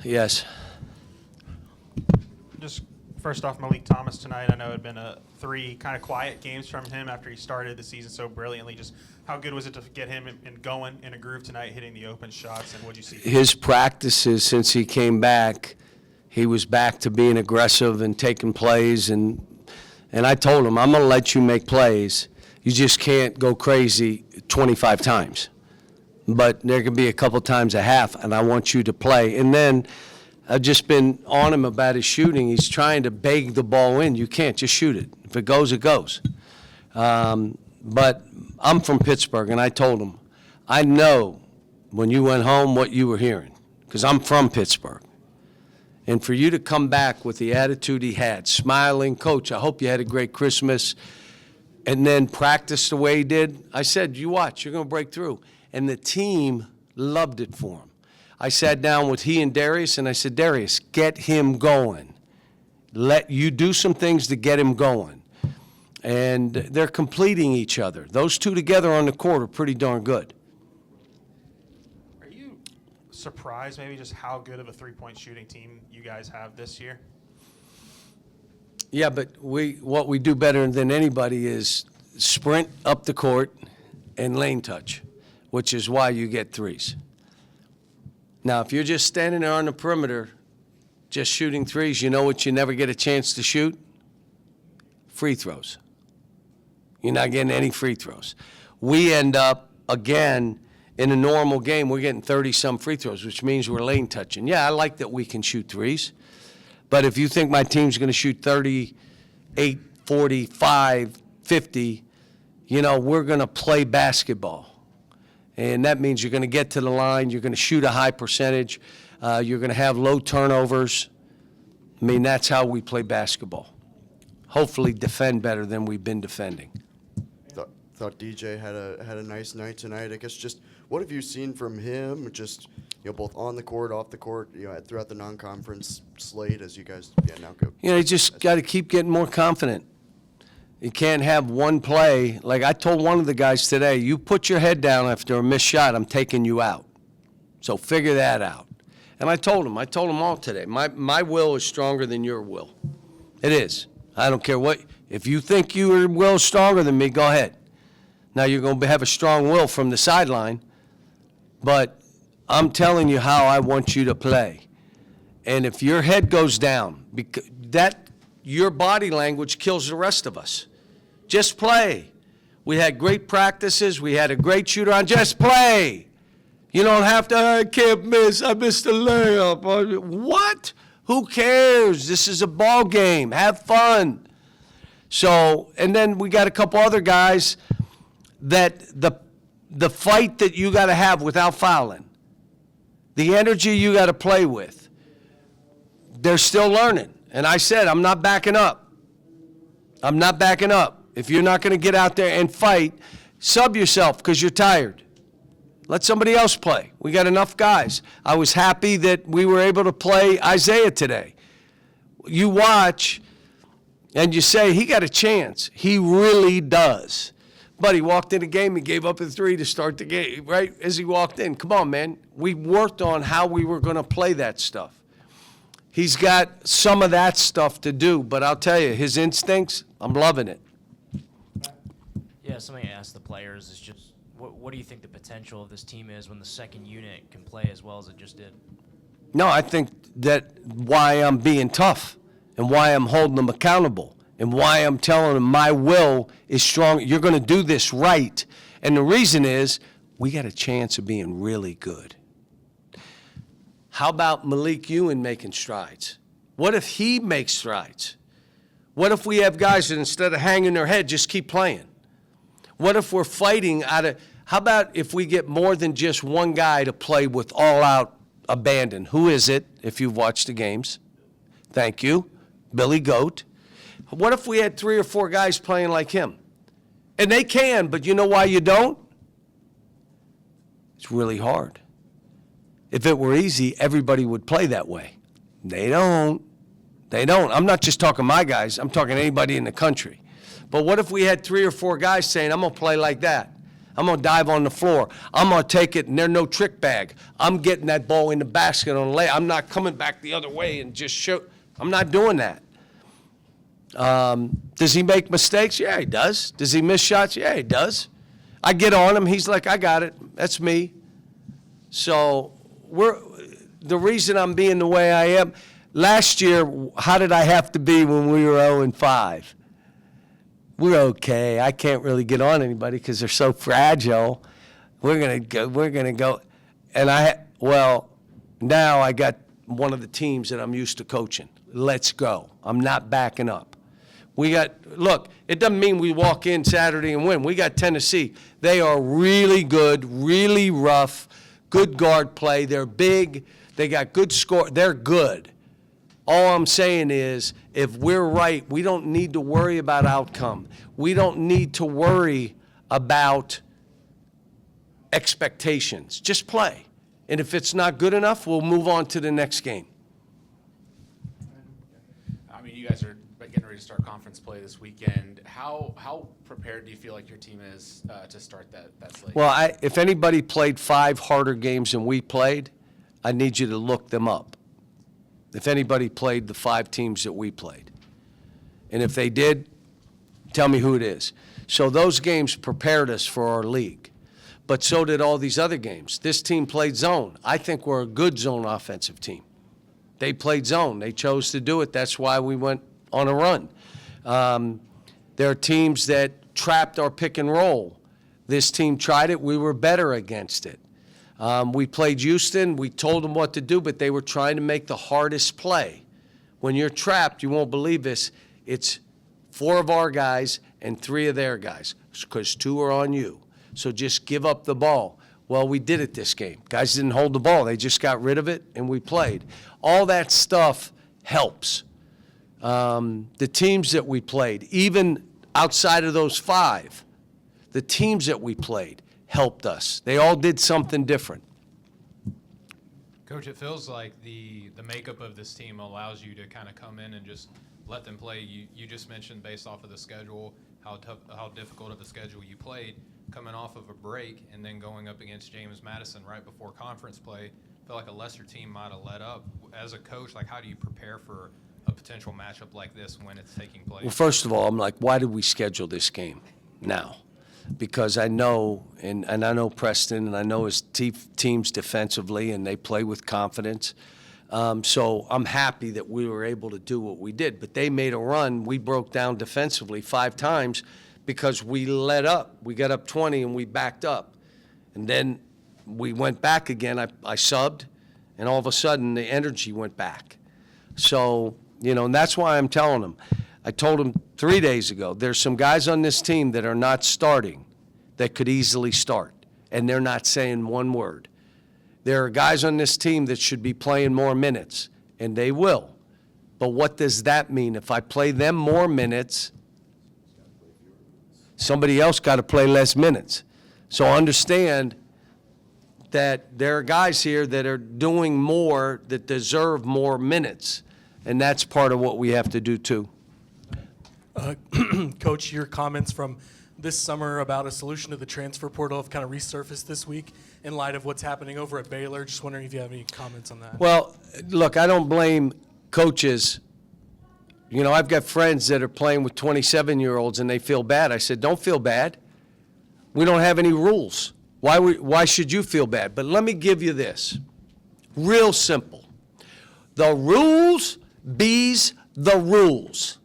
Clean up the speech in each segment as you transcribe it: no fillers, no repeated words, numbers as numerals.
Yes. Just first off, Meleek Thomas tonight. I know it had been 3 kind of quiet games from him after he started the season so brilliantly. Just how good was it to get him in going in a groove tonight, hitting the open shots, and what did you see? His practices since he came back, he was back to being aggressive and taking plays, and I told him, I'm going to let you make plays. You just can't go crazy 25 times. But there can be a couple times a half, and I want you to play. And then I've just been on him about his shooting. He's trying to beg the ball in. You can't. Just shoot it. If it goes, it goes. But I'm from Pittsburgh, and I told him, I know when you went home what you were hearing, because I'm from Pittsburgh. And for you to come back with the attitude he had, smiling, Coach, I hope you had a great Christmas, and then practice the way he did, I said, you watch, you're going to break through. And the team loved it for him. I sat down with he and Darius, and I said, Darius, get him going. Let you do some things to get him going. And they're completing each other. Those two together on the court are pretty darn good. Are you surprised maybe just how good of a three-point shooting team you guys have this year? Yeah, but what we do better than anybody is sprint up the court and lane touch, which is why you get threes. Now, if you're just standing there on the perimeter, just shooting threes, you know what you never get a chance to shoot? Free throws. You're not getting any free throws. We end up, again, in a normal game, we're getting 30-some free throws, which means we're lane touching. Yeah, I like that we can shoot threes. But if you think my team's going to shoot 38, 45, 50, you know, we're going to play basketball. And that means you're going to get to the line, you're going to shoot a high percentage, you're going to have low turnovers. I mean, that's how we play basketball. Hopefully defend better than we've been defending. Thought DJ had a nice night tonight. I guess just what have you seen from him, just both on the court, off the court, throughout the non-conference slate as you guys now go? You just got to keep getting more confident. You can't have one play. Like I told one of the guys today, you put your head down after a missed shot, I'm taking you out. So figure that out. And I told him all today, my will is stronger than your will. It is. I don't care what. If you think your will is stronger than me, go ahead. Now you're going to have a strong will from the sideline, but I'm telling you how I want you to play. And if your head goes down, your body language kills the rest of us. Just play. We had great practices. We had a great shooter on. Just play. You don't have to, I can't miss. I missed the layup. What? Who cares? This is a ball game. Have fun. So, and then we got a couple other guys that the fight that you got to have without fouling, the energy you got to play with, they're still learning. And I said, I'm not backing up. I'm not backing up. If you're not going to get out there and fight, sub yourself because you're tired. Let somebody else play. We got enough guys. I was happy that we were able to play Isaiah today. You watch and you say, he got a chance. He really does. But he walked in the game, he gave up a three to start the game, right, as he walked in. Come on, man. We worked on how we were going to play that stuff. He's got some of that stuff to do, but I'll tell you, his instincts, I'm loving it. Yeah, somebody asked the players is just, what do you think the potential of this team is when the second unit can play as well as it just did? No, I think that why I'm being tough and why I'm holding them accountable and why I'm telling them my will is strong. You're going to do this right. And the reason is we got a chance of being really good. How about Meleek Ewing making strides? What if he makes strides? What if we have guys that instead of hanging their head, just keep playing? What if we're fighting out of, how about if we get more than just one guy to play with all-out abandon? Who is it, if you've watched the games? Thank you. Billy Goat. What if we had 3 or 4 guys playing like him? And they can, but you know why you don't? It's really hard. If it were easy, everybody would play that way. They don't. They don't. I'm not just talking my guys. I'm talking anybody in the country. But what if we had 3 or 4 guys saying, I'm going to play like that? I'm going to dive on the floor. I'm going to take it, and there's no trick bag. I'm getting that ball in the basket on the lay. I'm not coming back the other way and just shoot. I'm not doing that. Does he make mistakes? Yeah, he does. Does he miss shots? Yeah, he does. I get on him. He's like, I got it. That's me. So the reason I'm being the way I am, last year, how did I have to be when we were 0-5? We're okay. I can't really get on anybody because they're so fragile. We're gonna go. And now I got one of the teams that I'm used to coaching. Let's go. I'm not backing up. Look, it doesn't mean we walk in Saturday and win. We got Tennessee. They are really good, really rough, good guard play. They're big. They got good score. They're good. All I'm saying is, if we're right, we don't need to worry about outcome. We don't need to worry about expectations. Just play. And if it's not good enough, we'll move on to the next game. I mean, you guys are getting ready to start conference play this weekend. How prepared do you feel like your team is to start that slate? Well, if anybody played 5 harder games than we played, I need you to look them up. If anybody played the 5 teams that we played. And if they did, tell me who it is. So those games prepared us for our league. But so did all these other games. This team played zone. I think we're a good zone offensive team. They played zone. They chose to do it. That's why we went on a run. There are teams that trapped our pick and roll. This team tried it. We were better against it. We played Houston. We told them what to do, but they were trying to make the hardest play. When you're trapped, you won't believe this, it's 4 of our guys and 3 of their guys, because 2 are on you. So just give up the ball. Well, we did it this game. Guys didn't hold the ball. They just got rid of it, and we played. All that stuff helps. The teams that we played, even outside of those 5, the teams that we played helped us. They all did something different. Coach, it feels like the makeup of this team allows you to kind of come in and just let them play. You just mentioned, based off of the schedule, how difficult of a schedule you played, coming off of a break and then going up against James Madison right before conference play. I feel like a lesser team might have let up. As a coach, like, how do you prepare for a potential matchup like this when it's taking place? Well, first of all, I'm like, why did we schedule this game now? Because I know, and I know Preston, and I know his teams defensively, and they play with confidence. So I'm happy that we were able to do what we did. But they made a run. We broke down defensively 5 times because we let up. We got up 20, and we backed up. And then we went back again. I subbed, and all of a sudden the energy went back. So, and that's why I'm telling them. I told them 3 days ago, there's some guys on this team that are not starting that could easily start, and they're not saying one word. There are guys on this team that should be playing more minutes, and they will. But what does that mean? If I play them more minutes, somebody else got to play less minutes. So understand that there are guys here that are doing more, that deserve more minutes, and that's part of what we have to do too. Coach, your comments from this summer about a solution to the transfer portal have kind of resurfaced this week in light of what's happening over at Baylor. Just wondering if you have any comments on that. Well, look, I don't blame coaches. I've got friends that are playing with 27-year-olds and they feel bad. I said, don't feel bad. We don't have any rules. Why should you feel bad? But let me give you this. Real simple. The rules be's the rules.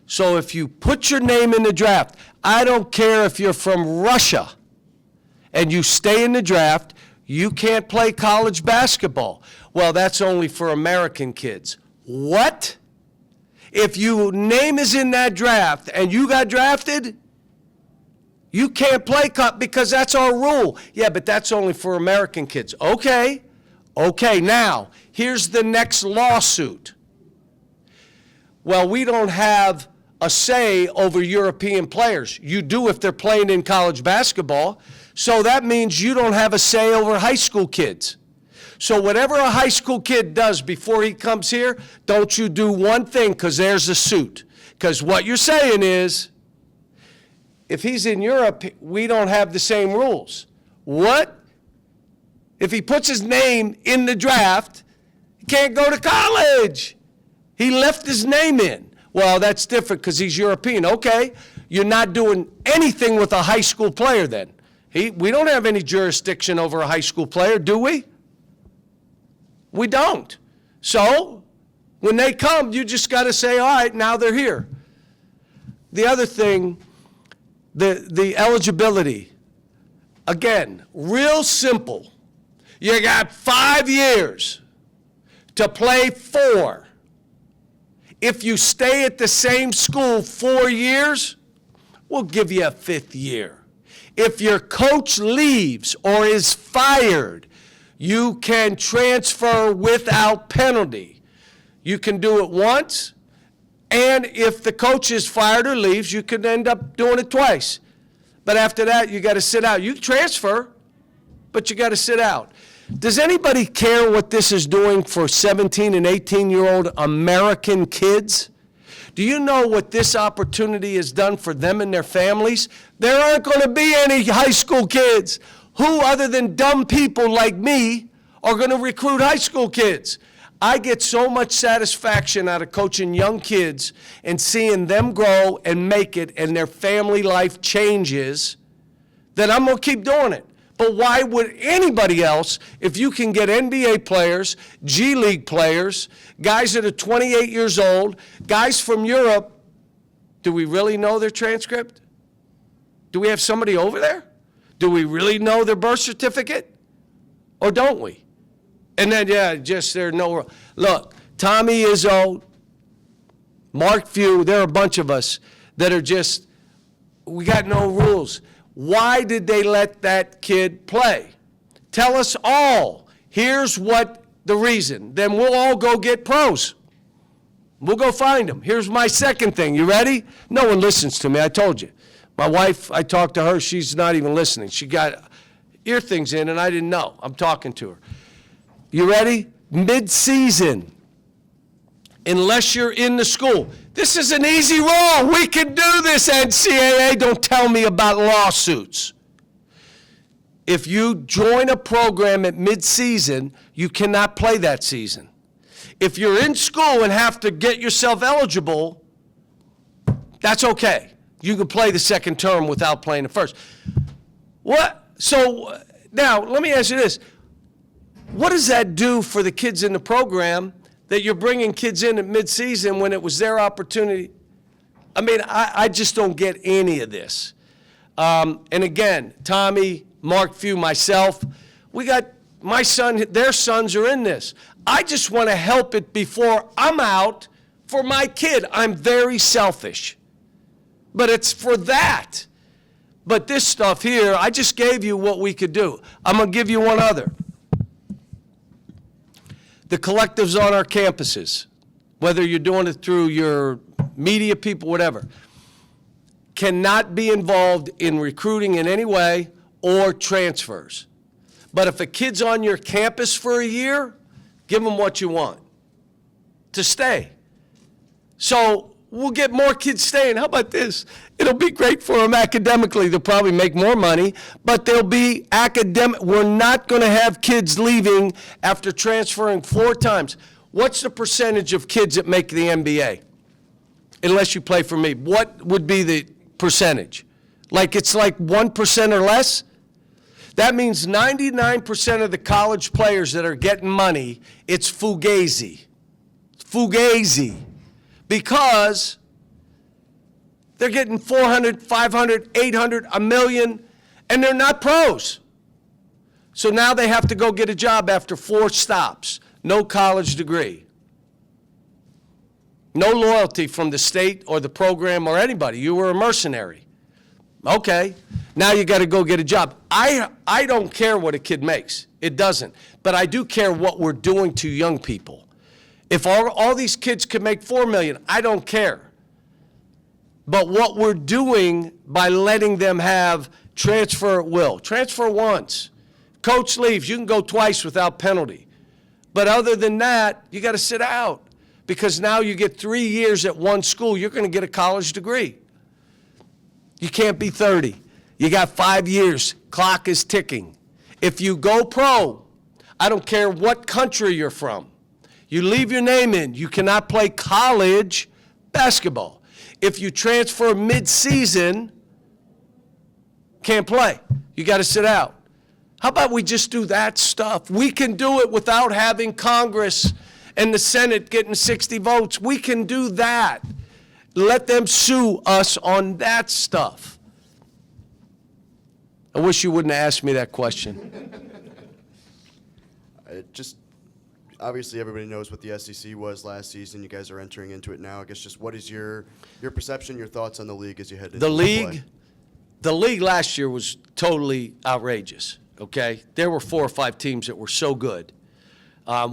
So if you put your name in the draft, I don't care if you're from Russia and you stay in the draft, you can't play college basketball. Well, that's only for American kids. What? If your name is in that draft and you got drafted, you can't play because that's our rule. Yeah, but that's only for American kids. Okay, now, here's the next lawsuit. Well, we don't have a say over European players. You do if they're playing in college basketball. So that means you don't have a say over high school kids. So whatever a high school kid does before he comes here, don't you do one thing, because there's a suit. Because what you're saying is, if he's in Europe, we don't have the same rules. What? If he puts his name in the draft, he can't go to college. He left his name in. Well, that's different because he's European. Okay, you're not doing anything with a high school player then. We don't have any jurisdiction over a high school player, do we? We don't. So, when they come, you just got to say, all right, now they're here. The other thing, the eligibility. Again, real simple. You got 5 years to play 4. If you stay at the same school 4 years, we'll give you a 5th year. If your coach leaves or is fired, you can transfer without penalty. You can do it once, and if the coach is fired or leaves, you could end up doing it twice. But after that, you got to sit out. You transfer, but you got to sit out. Does anybody care what this is doing for 17 and 18-year-old American kids? Do you know what this opportunity has done for them and their families? There aren't going to be any high school kids. Who, other than dumb people like me, are going to recruit high school kids? I get so much satisfaction out of coaching young kids and seeing them grow and make it and their family life changes that I'm going to keep doing it. But why would anybody else, if you can get NBA players, G League players, guys that are 28 years old, guys from Europe, do we really know their transcript? Do we have somebody over there? Do we really know their birth certificate? Or don't we? And then, there's no, look, Tommy Izzo, Mark Few, there are a bunch of us that are just, we got no rules. Why did they let that kid play? Tell us all. Here's what the reason. Then we'll all go get pros. We'll go find them. Here's my second thing. You ready? No one listens to me, I told you. My wife, I talked to her, she's not even listening. She got ear things in and I didn't know. I'm talking to her. You ready? Mid-season, unless you're in the school. This is an easy rule. We can do this, NCAA. Don't tell me about lawsuits. If you join a program at mid-season, you cannot play that season. If you're in school and have to get yourself eligible, that's okay. You can play the second term without playing the first. What? So now, let me ask you this. What does that do for the kids in the program that you're bringing kids in at midseason when it was their opportunity? I mean, I just don't get any of this. And again, Tommy, Mark Few, myself, we got my son, their sons are in this. I just want to help it before I'm out for my kid. I'm very selfish. But it's for that. But this stuff here, I just gave you what we could do. I'm going to give you one other. The collectives on our campuses, whether you're doing it through your media people, whatever, cannot be involved in recruiting in any way or transfers. But if a kid's on your campus for a year, give them what you want to stay. So we'll get more kids staying. How about this? It'll be great for them academically. They'll probably make more money, but they'll be academic. We're not going to have kids leaving after transferring 4 times. What's the percentage of kids that make the NBA? Unless you play for me. What would be the percentage? Like it's like 1% or less? That means 99% of the college players that are getting money, it's fugazi. Fugazi. Because they're getting 400, 500, 800, a million, and they're not pros. So now they have to go get a job after 4 stops. No college degree. No loyalty from the state or the program or anybody. You were a mercenary. Okay, now you got to go get a job. I don't care what a kid makes. It doesn't. But I do care what we're doing to young people. If all these kids could make $4 million, I don't care. But what we're doing by letting them have transfer at will. Transfer once. Coach leaves, you can go twice without penalty. But other than that, you got to sit out. Because now you get 3 years at one school, you're going to get a college degree. You can't be 30. You got 5 years. Clock is ticking. If you go pro, I don't care what country you're from, you leave your name in, you cannot play college basketball. If you transfer mid-season, can't play. You got to sit out. How about we just do that stuff? We can do it without having Congress and the Senate getting 60 votes. We can do that. Let them sue us on that stuff. I wish you wouldn't have asked me that question. Just obviously everybody knows what the SEC was last season. You guys are entering into it now. I guess just what is your perception, your thoughts on the league as you head into The league last year was totally outrageous, okay? There were 4 or 5 teams that were so good.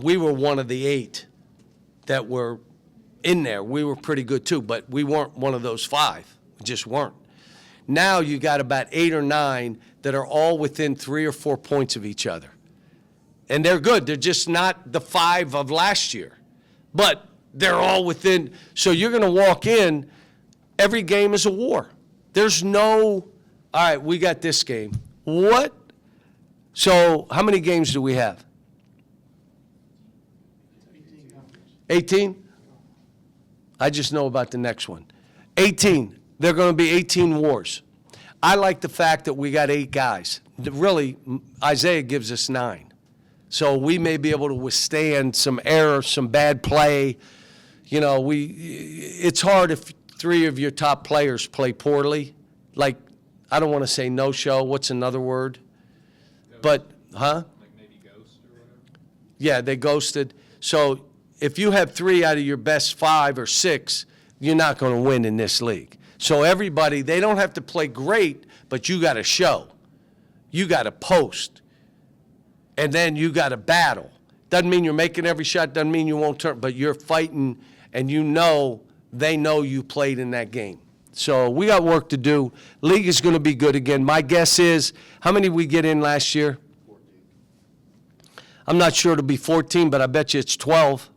We were one of the 8 that were in there. We were pretty good too, but we weren't one of those 5. We just weren't. Now you got about 8 or 9 that are all within 3 or 4 points of each other. And they're good. They're just not the 5 of last year. But they're all within. So you're going to walk in, every game is a war. There's no, all right, we got this game. What? So how many games do we have? 18? I just know about the next one. 18. There are going to be 18 wars. I like the fact that we got 8 guys. Really, Isaiah gives us 9. So we may be able to withstand some error, some bad play. You know, it's hard if 3 of your top players play poorly. Like, I don't want to say no-show. What's another word? But, huh? Like maybe ghost or whatever? Yeah, they ghosted. So if you have 3 out of your best 5 or 6, you're not going to win in this league. So everybody, they don't have to play great, but you got to show. You got to post. And then you got to battle. Doesn't mean you're making every shot, doesn't mean you won't turn, but you're fighting and you know they know you played in that game. So we got work to do. League is going to be good again. My guess is, how many we get in last year? 14. I'm not sure it'll be 14, but I bet you it's 12.